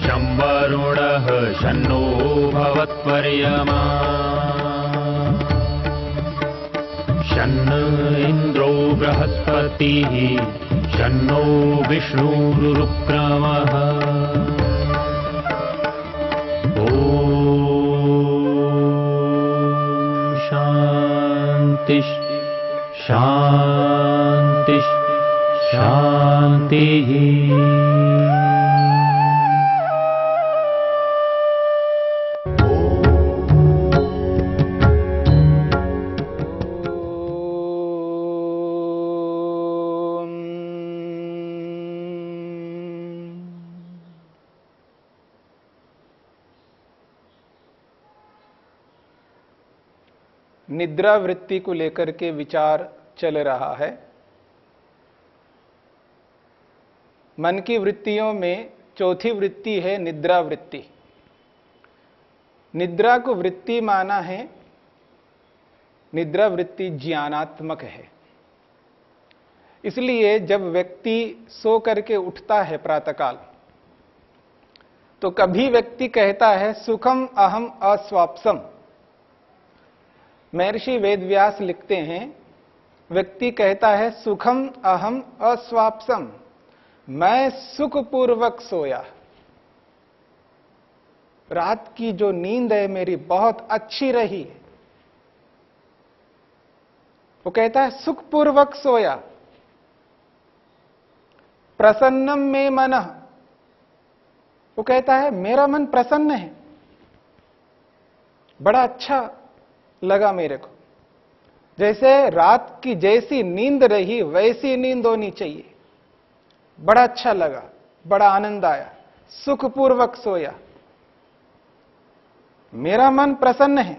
शं वरुणः शन्नो भवत्पर्यमा शन्न इन्द्रो बृहस्पतिः शन्नो विष्णुरुक्रमः ॐ शान्ति शान्ति शान्तिः। निद्रा वृत्ति को लेकर के विचार चल रहा है। मन की वृत्तियों में चौथी वृत्ति है निद्रा वृत्ति। निद्रा को वृत्ति माना है, निद्रा वृत्ति ज्ञानात्मक है। इसलिए जब व्यक्ति सो करके उठता है प्रातःकाल, तो कभी व्यक्ति कहता है सुखम अहम अस्वाप्सम। महर्षि वेदव्यास लिखते हैं, व्यक्ति कहता है सुखम अहम अस्वाप्सम, मैं सुखपूर्वक सोया। रात की जो नींद है मेरी बहुत अच्छी रही। वो कहता है सुखपूर्वक सोया। प्रसन्नम में मनः, वो कहता है मेरा मन प्रसन्न है, बड़ा अच्छा लगा मेरे को। जैसे रात की जैसी नींद रही वैसी नींद होनी चाहिए। बड़ा अच्छा लगा, बड़ा आनंद आया, सुखपूर्वक सोया, मेरा मन प्रसन्न है।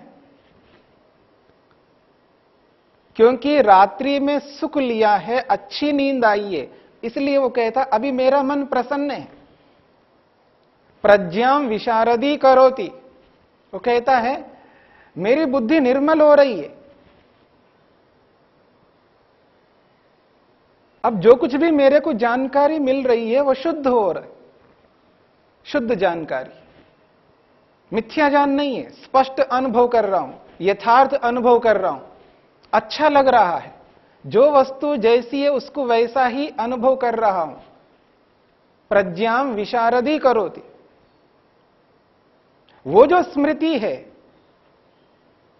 क्योंकि रात्रि में सुख लिया है, अच्छी नींद आई है, इसलिए वो कहता अभी मेरा मन प्रसन्न है। प्रज्ञाम विशारदी करोति, वो कहता है मेरी बुद्धि निर्मल हो रही है। अब जो कुछ भी मेरे को जानकारी मिल रही है वो शुद्ध हो रहा है, शुद्ध जानकारी, मिथ्या ज्ञान नहीं है। स्पष्ट अनुभव कर रहा हूं, यथार्थ अनुभव कर रहा हूं, अच्छा लग रहा है। जो वस्तु जैसी है उसको वैसा ही अनुभव कर रहा हूं। प्रज्ञाम विशारदी करोति, वो जो स्मृति है,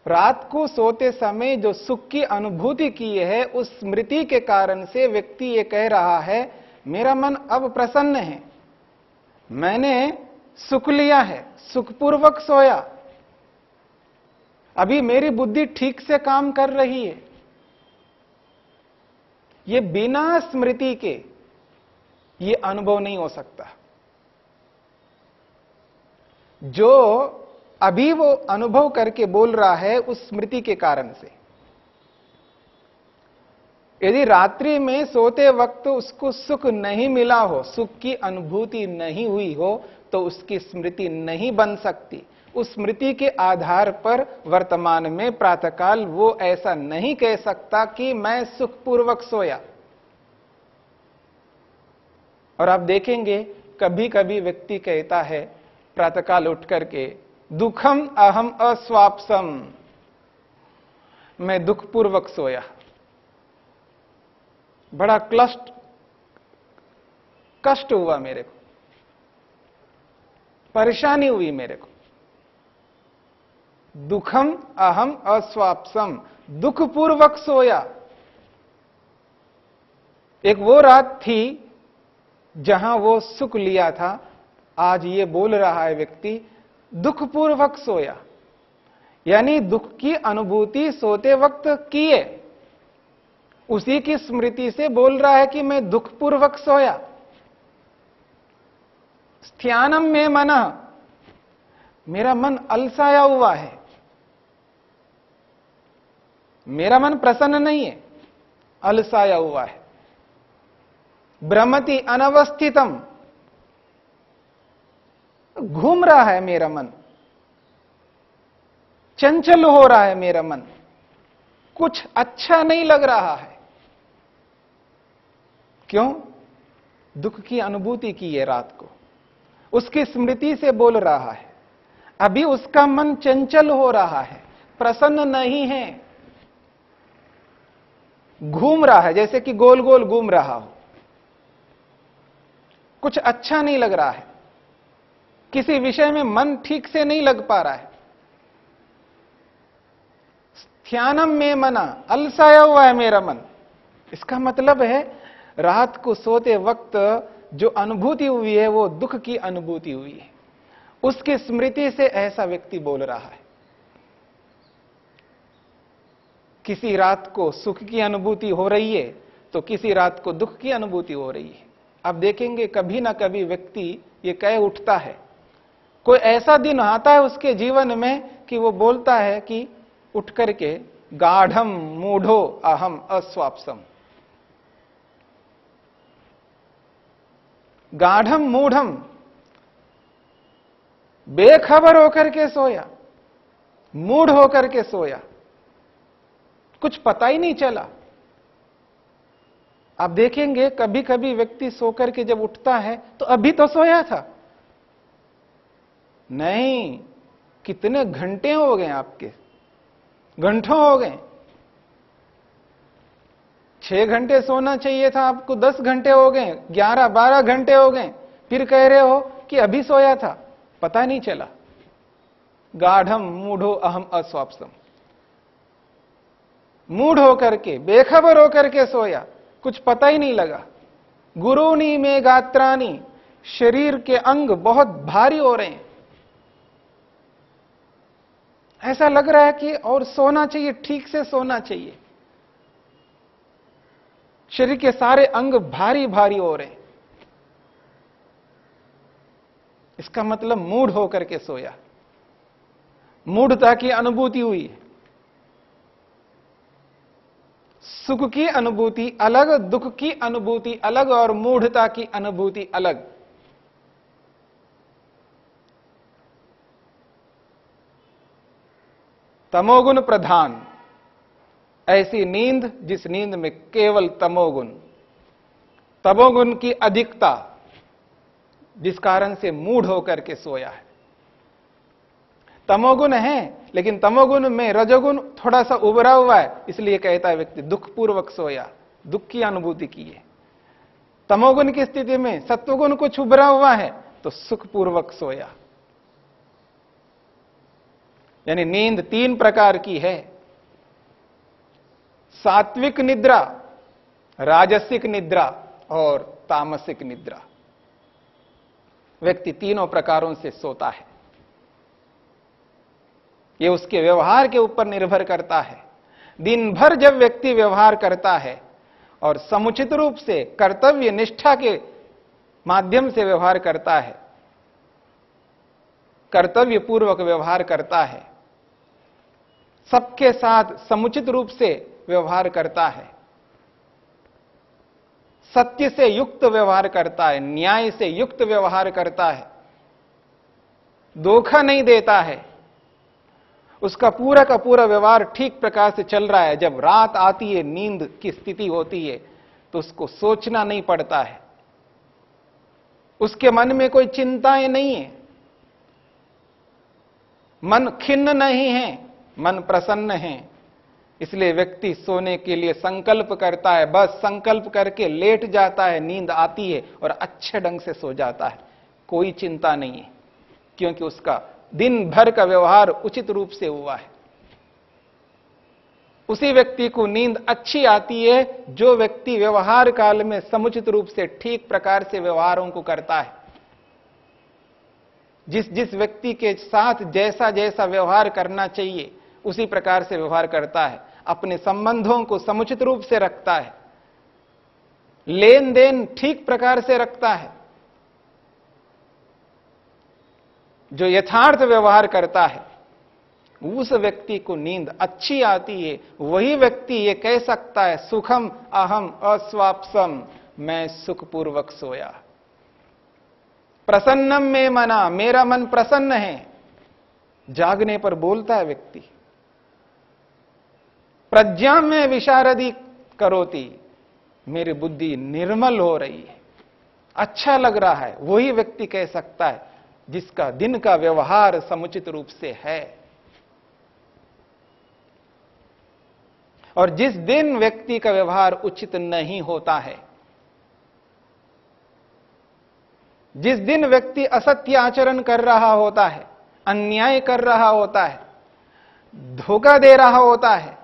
रात को सोते समय जो सुख की अनुभूति की है, उस स्मृति के कारण से व्यक्ति ये कह रहा है मेरा मन अब प्रसन्न है, मैंने सुख लिया है, सुखपूर्वक सोया, अभी मेरी बुद्धि ठीक से काम कर रही है। ये बिना स्मृति के ये अनुभव नहीं हो सकता। जो अभी वो अनुभव करके बोल रहा है उस स्मृति के कारण से। यदि रात्रि में सोते वक्त उसको सुख नहीं मिला हो, सुख की अनुभूति नहीं हुई हो, तो उसकी स्मृति नहीं बन सकती। उस स्मृति के आधार पर वर्तमान में प्रातःकाल वो ऐसा नहीं कह सकता कि मैं सुखपूर्वक सोया। और आप देखेंगे कभी कभी व्यक्ति कहता है प्रातःकाल उठ करके दुखम अहम अस्वाप्सम, मैं दुखपूर्वक सोया, बड़ा कष्ट हुआ मेरे को, परेशानी हुई मेरे को। दुखम अहम अस्वाप्सम, दुखपूर्वक सोया। एक वो रात थी जहां वो सुख लिया था, आज ये बोल रहा है व्यक्ति दुखपूर्वक सोया, यानी दुख की अनुभूति सोते वक्त किए, उसी की स्मृति से बोल रहा है कि मैं दुखपूर्वक सोया। स्त्यानम में मनः, मेरा मन अलसाया हुआ है, मेरा मन प्रसन्न नहीं है, अलसाया हुआ है। भ्रमति अनवस्थितम, घूम रहा है मेरा मन, चंचल हो रहा है मेरा मन, कुछ अच्छा नहीं लग रहा है। क्यों? दुख की अनुभूति की है रात को। उसकी स्मृति से बोल रहा है। अभी उसका मन चंचल हो रहा है, प्रसन्न नहीं है, घूम रहा है, जैसे कि गोल गोल घूम रहा हो, कुछ अच्छा नहीं लग रहा है, किसी विषय में मन ठीक से नहीं लग पा रहा है। ध्यानम में मना, अलसाया हुआ है मेरा मन। इसका मतलब है रात को सोते वक्त जो अनुभूति हुई है वो दुख की अनुभूति हुई है। उसकी स्मृति से ऐसा व्यक्ति बोल रहा है। किसी रात को सुख की अनुभूति हो रही है तो किसी रात को दुख की अनुभूति हो रही है। आप देखेंगे कभी ना कभी व्यक्ति ये कह उठता है, कोई ऐसा दिन आता है उसके जीवन में कि वो बोलता है कि उठ करके गाढ़म मूढ़ो अहम अस्वाप्सम। गाढ़म मूढ़म, बेखबर होकर के सोया, मूढ़ होकर के सोया, कुछ पता ही नहीं चला। आप देखेंगे कभी कभी व्यक्ति सोकर के जब उठता है तो अभी तो सोया था, नहीं, कितने घंटे हो गए आपके, घंटों हो गए। 6 घंटे सोना चाहिए था आपको, 10 घंटे हो गए, 11-12 घंटे हो गए, फिर कह रहे हो कि अभी सोया था, पता नहीं चला। गाढ़म मूढ़ो अहम अस्वाप्सम, मूढ़ होकर के, बेखबर होकर के सोया, कुछ पता ही नहीं लगा। गुरुनी में गात्रानी, शरीर के अंग बहुत भारी हो रहे हैं, ऐसा लग रहा है कि और सोना चाहिए, ठीक से सोना चाहिए। शरीर के सारे अंग भारी भारी हो रहे हैं। इसका मतलब मूढ़ होकर के सोया, मूढ़ता की अनुभूति हुई। सुख की अनुभूति अलग, दुख की अनुभूति अलग और मूढ़ता की अनुभूति अलग। तमोगुण प्रधान, ऐसी नींद जिस नींद में केवल तमोगुण, तमोगुण की अधिकता, जिस कारण से मूढ़ होकर के सोया है। तमोगुण है लेकिन तमोगुण में रजोगुण थोड़ा सा उभरा हुआ है, इसलिए कहता है व्यक्ति दुखपूर्वक सोया, दुख की अनुभूति की है। तमोगुण की स्थिति में सत्वगुण कुछ उभरा हुआ है तो सुखपूर्वक सोया। यानी नींद 3 प्रकार की है, सात्विक निद्रा, राजसिक निद्रा और तामसिक निद्रा। व्यक्ति तीनों प्रकारों से सोता है। यह उसके व्यवहार के ऊपर निर्भर करता है। दिन भर जब व्यक्ति व्यवहार करता है और समुचित रूप से कर्तव्य निष्ठा के माध्यम से व्यवहार करता है, कर्तव्य पूर्वक व्यवहार करता है, सबके साथ समुचित रूप से व्यवहार करता है, सत्य से युक्त व्यवहार करता है, न्याय से युक्त व्यवहार करता है, धोखा नहीं देता है, उसका पूरा का पूरा व्यवहार ठीक प्रकार से चल रहा है। जब रात आती है, नींद की स्थिति होती है तो उसको सोचना नहीं पड़ता है, उसके मन में कोई चिंताएं नहीं है, मन खिन्न नहीं है, मन प्रसन्न है। इसलिए व्यक्ति सोने के लिए संकल्प करता है, बस संकल्प करके लेट जाता है, नींद आती है और अच्छे ढंग से सो जाता है, कोई चिंता नहीं है, क्योंकि उसका दिन भर का व्यवहार उचित रूप से हुआ है। उसी व्यक्ति को नींद अच्छी आती है जो व्यक्ति व्यवहार काल में समुचित रूप से ठीक प्रकार से व्यवहारों को करता है। जिस जिस व्यक्ति के साथ जैसा जैसा व्यवहार करना चाहिए उसी प्रकार से व्यवहार करता है, अपने संबंधों को समुचित रूप से रखता है, लेन देन ठीक प्रकार से रखता है। जो यथार्थ व्यवहार करता है उस व्यक्ति को नींद अच्छी आती है। वही व्यक्ति ये कह सकता है, सुखम अहम अस्वाप्सम, मैं सुखपूर्वक सोया। प्रसन्नम में मना, मेरा मन प्रसन्न है। जागने पर बोलता है व्यक्ति। प्रज्ञा में विशारदी करोति, मेरी बुद्धि निर्मल हो रही है, अच्छा लग रहा है, वही व्यक्ति कह सकता है जिसका दिन का व्यवहार समुचित रूप से है। और जिस दिन व्यक्ति का व्यवहार उचित नहीं होता है, जिस दिन व्यक्ति असत्य आचरण कर रहा होता है, अन्याय कर रहा होता है, धोखा दे रहा होता है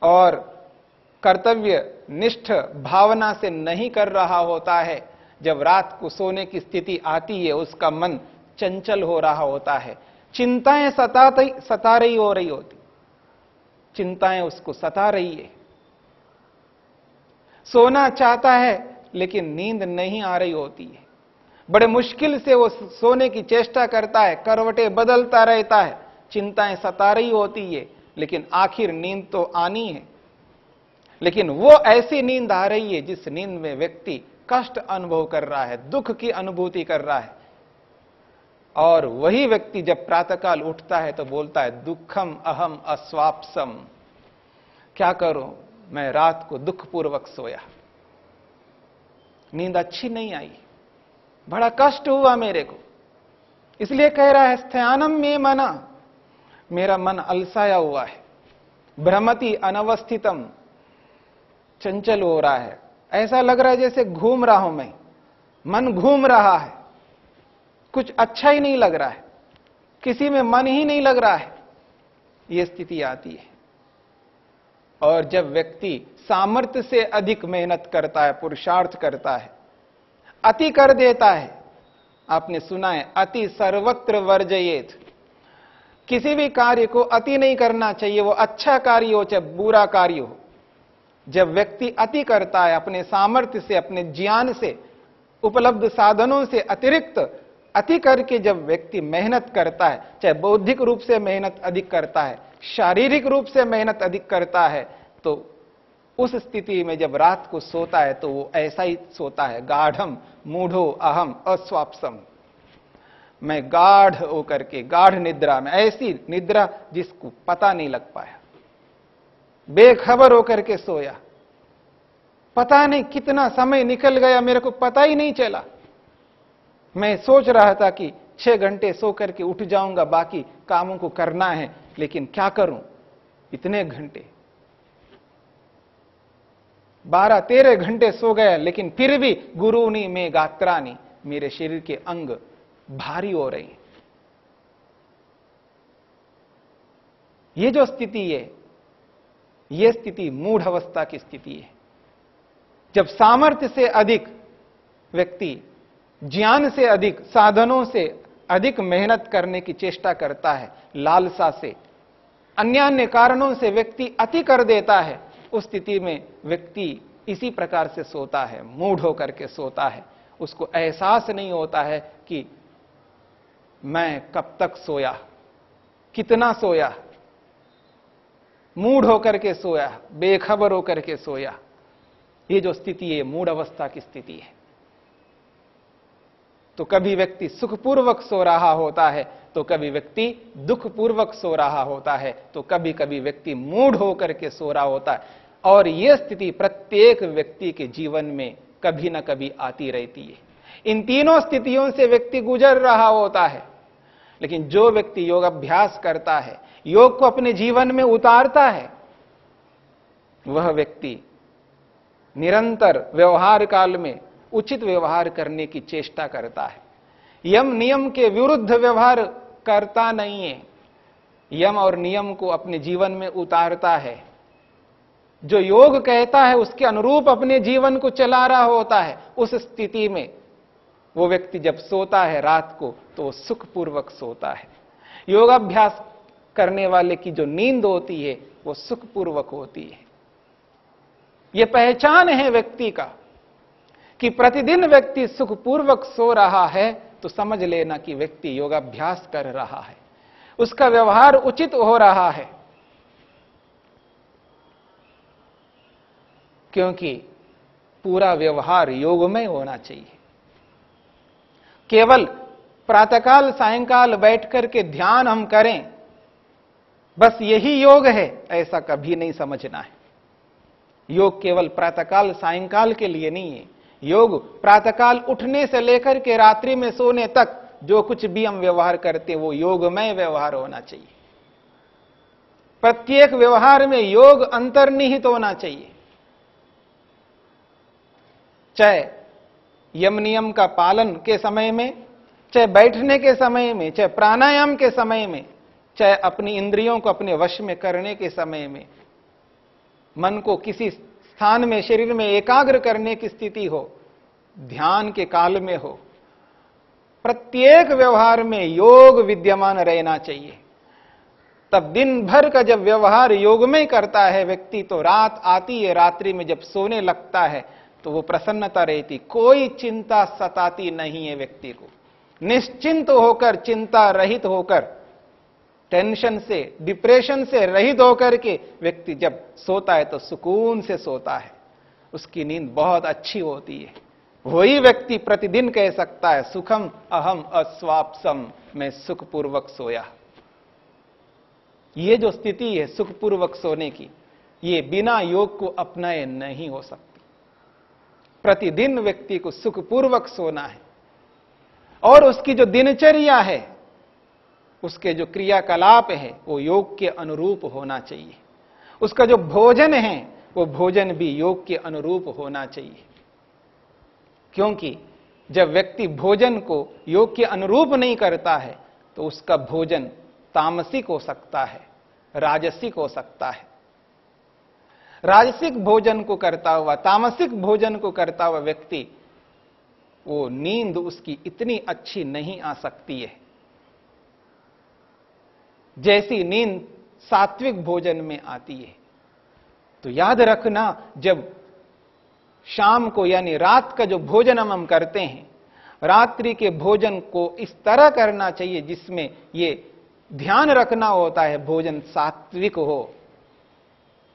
और कर्तव्य निष्ठ भावना से नहीं कर रहा होता है, जब रात को सोने की स्थिति आती है उसका मन चंचल हो रहा होता है, चिंताएं सता रही हो रही होती, चिंताएं उसको सता रही है, सोना चाहता है लेकिन नींद नहीं आ रही होती है, बड़े मुश्किल से वो सोने की चेष्टा करता है, करवटें बदलता रहता है, चिंताएं सता रही होती है, लेकिन आखिर नींद तो आनी है। लेकिन वो ऐसी नींद आ रही है जिस नींद में व्यक्ति कष्ट अनुभव कर रहा है, दुख की अनुभूति कर रहा है। और वही व्यक्ति जब प्रातःकाल उठता है तो बोलता है दुखम अहम अस्वाप्सम, क्या करूं, मैं रात को दुखपूर्वक सोया, नींद अच्छी नहीं आई, बड़ा कष्ट हुआ मेरे को। इसलिए कह रहा है स्थयानम में मना, मेरा मन अलसाया हुआ है, भ्रमति अनवस्थितम, चंचल हो रहा है, ऐसा लग रहा है जैसे घूम रहा हूं मैं, मन घूम रहा है, कुछ अच्छा ही नहीं लग रहा है, किसी में मन ही नहीं लग रहा है, यह स्थिति आती है। और जब व्यक्ति सामर्थ्य से अधिक मेहनत करता है, पुरुषार्थ करता है, अति कर देता है, आपने सुना है अति सर्वत्र वर्जयेत, किसी भी कार्य को अति नहीं करना चाहिए, वो अच्छा कार्य हो चाहे बुरा कार्य हो। जब व्यक्ति अति करता है, अपने सामर्थ्य से, अपने ज्ञान से, उपलब्ध साधनों से अतिरिक्त अति करके जब व्यक्ति मेहनत करता है, चाहे बौद्धिक रूप से मेहनत अधिक करता है, शारीरिक रूप से मेहनत अधिक करता है, तो उस स्थिति में जब रात को सोता है तो वो ऐसा ही सोता है, गाढ़म मूढ़ो अहम अस्वाप्सम, मैं गाढ़ होकर के, गाढ़ निद्रा में, ऐसी निद्रा जिसको पता नहीं लग पाया, बेखबर होकर के सोया, पता नहीं कितना समय निकल गया, मेरे को पता ही नहीं चला। मैं सोच रहा था कि 6 घंटे सो करके उठ जाऊंगा, बाकी कामों को करना है, लेकिन क्या करूं, इतने घंटे 12-13 घंटे सो गया, लेकिन फिर भी गुरुनी में गात्रानी, मेरे शरीर के अंग भारी हो रहे हैं। ये जो स्थिति है, यह स्थिति मूढ़ अवस्था की स्थिति है। जब सामर्थ्य से अधिक व्यक्ति, ज्ञान से अधिक, साधनों से अधिक मेहनत करने की चेष्टा करता है, लालसा से, अन्य कारणों से व्यक्ति अति कर देता है, उस स्थिति में व्यक्ति इसी प्रकार से सोता है, मूढ़ होकर के सोता है। उसको एहसास नहीं होता है कि मैं कब तक सोया, कितना सोया, मूढ़ होकर के सोया, बेखबर होकर के सोया। ये जो स्थिति है मूढ़ अवस्था की स्थिति है। तो कभी व्यक्ति सुखपूर्वक सो रहा होता है, तो कभी व्यक्ति दुखपूर्वक सो रहा होता है, तो कभी कभी व्यक्ति मूढ़ होकर के सो रहा होता है। और यह स्थिति प्रत्येक व्यक्ति के जीवन में कभी ना कभी आती रहती है। इन तीनों स्थितियों से व्यक्ति गुजर रहा होता है। लेकिन जो व्यक्ति योग अभ्यास करता है, योग को अपने जीवन में उतारता है, वह व्यक्ति निरंतर व्यवहार काल में उचित व्यवहार करने की चेष्टा करता है। यम नियम के विरुद्ध व्यवहार करता नहीं है, यम और नियम को अपने जीवन में उतारता है। जो योग कहता है उसके अनुरूप अपने जीवन को चला रहा होता है। उस स्थिति में वो व्यक्ति जब सोता है रात को, तो वो सुखपूर्वक सोता है। योगाभ्यास करने वाले की जो नींद होती है वो सुखपूर्वक होती है। यह पहचान है व्यक्ति का कि प्रतिदिन व्यक्ति सुखपूर्वक सो रहा है, तो समझ लेना कि व्यक्ति योगाभ्यास कर रहा है, उसका व्यवहार उचित हो रहा है। क्योंकि पूरा व्यवहार योगमय होना चाहिए। केवल प्रातःकाल सायंकाल बैठ करके ध्यान हम करें, बस यही योग है, ऐसा कभी नहीं समझना है। योग केवल प्रातःकाल सायंकाल के लिए नहीं है, योग प्रातःकाल उठने से लेकर के रात्रि में सोने तक जो कुछ भी हम व्यवहार करते हैं वो योगमय व्यवहार होना चाहिए। प्रत्येक व्यवहार में योग अंतर्निहित होना चाहिए। चाहे यम नियम का पालन के समय में, चाहे बैठने के समय में, चाहे प्राणायाम के समय में, चाहे अपनी इंद्रियों को अपने वश में करने के समय में, मन को किसी स्थान में शरीर में एकाग्र करने की स्थिति हो, ध्यान के काल में हो, प्रत्येक व्यवहार में योग विद्यमान रहना चाहिए। तब दिन भर का जब व्यवहार योग में करता है व्यक्ति, तो रात आती है, रात्रि में जब सोने लगता है तो वो प्रसन्नता रहती, कोई चिंता सताती नहीं है व्यक्ति को। निश्चिंत होकर, चिंता रहित होकर, टेंशन से, डिप्रेशन से रहित होकर के व्यक्ति जब सोता है तो सुकून से सोता है, उसकी नींद बहुत अच्छी होती है। वही व्यक्ति प्रतिदिन कह सकता है सुखम अहम अस्वाप्सम, मैं सुखपूर्वक सोया। ये जो स्थिति है सुखपूर्वक सोने की, ये बिना योग को अपनाए नहीं हो सकती। प्रतिदिन व्यक्ति को सुखपूर्वक सोना है और उसकी जो दिनचर्या है, उसके जो क्रियाकलाप है वो योग के अनुरूप होना चाहिए। उसका जो भोजन है वो भोजन भी योग के अनुरूप होना चाहिए। क्योंकि जब व्यक्ति भोजन को योग के अनुरूप नहीं करता है तो उसका भोजन तामसिक हो सकता है, राजसिक हो सकता है। राजसिक भोजन को करता हुआ, तामसिक भोजन को करता हुआ व्यक्ति, वो नींद उसकी इतनी अच्छी नहीं आ सकती है जैसी नींद सात्विक भोजन में आती है। तो याद रखना, जब शाम को यानी रात का जो भोजन हम करते हैं, रात्रि के भोजन को इस तरह करना चाहिए जिसमें ये ध्यान रखना होता है भोजन सात्विक हो,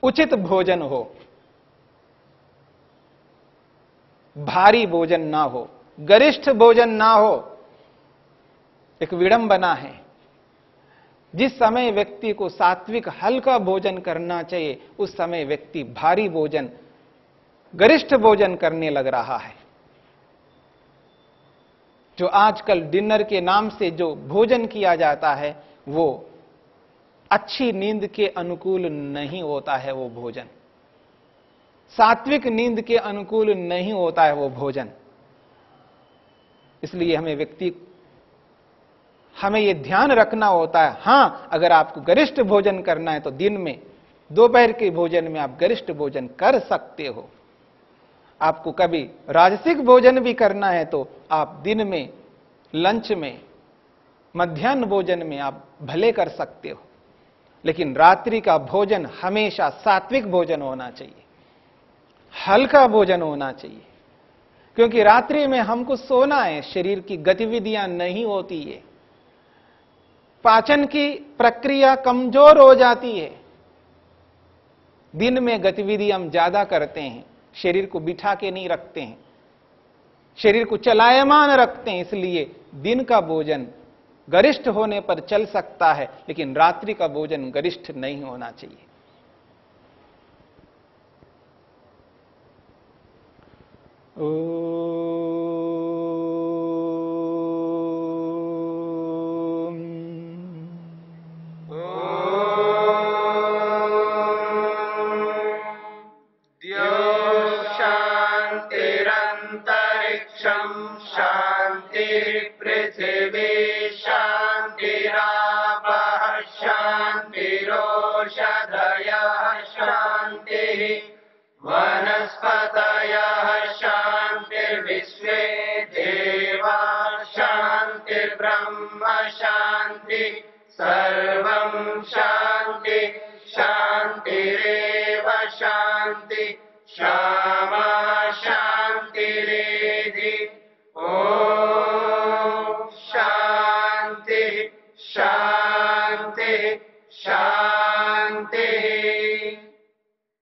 उचित भोजन हो, भारी भोजन ना हो, गरिष्ठ भोजन ना हो। एक विडंबना है, जिस समय व्यक्ति को सात्विक हल्का भोजन करना चाहिए उस समय व्यक्ति भारी भोजन, गरिष्ठ भोजन करने लग रहा है। जो आजकल डिनर के नाम से जो भोजन किया जाता है वो अच्छी नींद के अनुकूल नहीं होता है। वो भोजन सात्विक नींद के अनुकूल नहीं होता है वो भोजन। इसलिए हमें यह ध्यान रखना होता है। हां, अगर आपको गरिष्ठ भोजन करना है तो दिन में, दोपहर के भोजन में आप गरिष्ठ भोजन कर सकते हो। आपको कभी राजसिक भोजन भी करना है तो आप दिन में, लंच में, मध्याह्न भोजन में आप भले कर सकते हो, लेकिन रात्रि का भोजन हमेशा सात्विक भोजन होना चाहिए, हल्का भोजन होना चाहिए। क्योंकि रात्रि में हमको सोना है, शरीर की गतिविधियां नहीं होती है, पाचन की प्रक्रिया कमजोर हो जाती है। दिन में गतिविधि हम ज्यादा करते हैं, शरीर को बिठा के नहीं रखते हैं, शरीर को चलायमान रखते हैं। इसलिए दिन का भोजन गरिष्ठ होने पर चल सकता है, लेकिन रात्रि का भोजन गरिष्ठ नहीं होना चाहिए। शांतिरंतरिक्षं शांति पृथिवी शांतिरापः शांतिरोषधयः शांतिः वनस्पतयः शांतिर्विश्वे देवा शांतिर्ब्रह्म शांति सर्वं शांति शांतिरेव शांति शामा शांति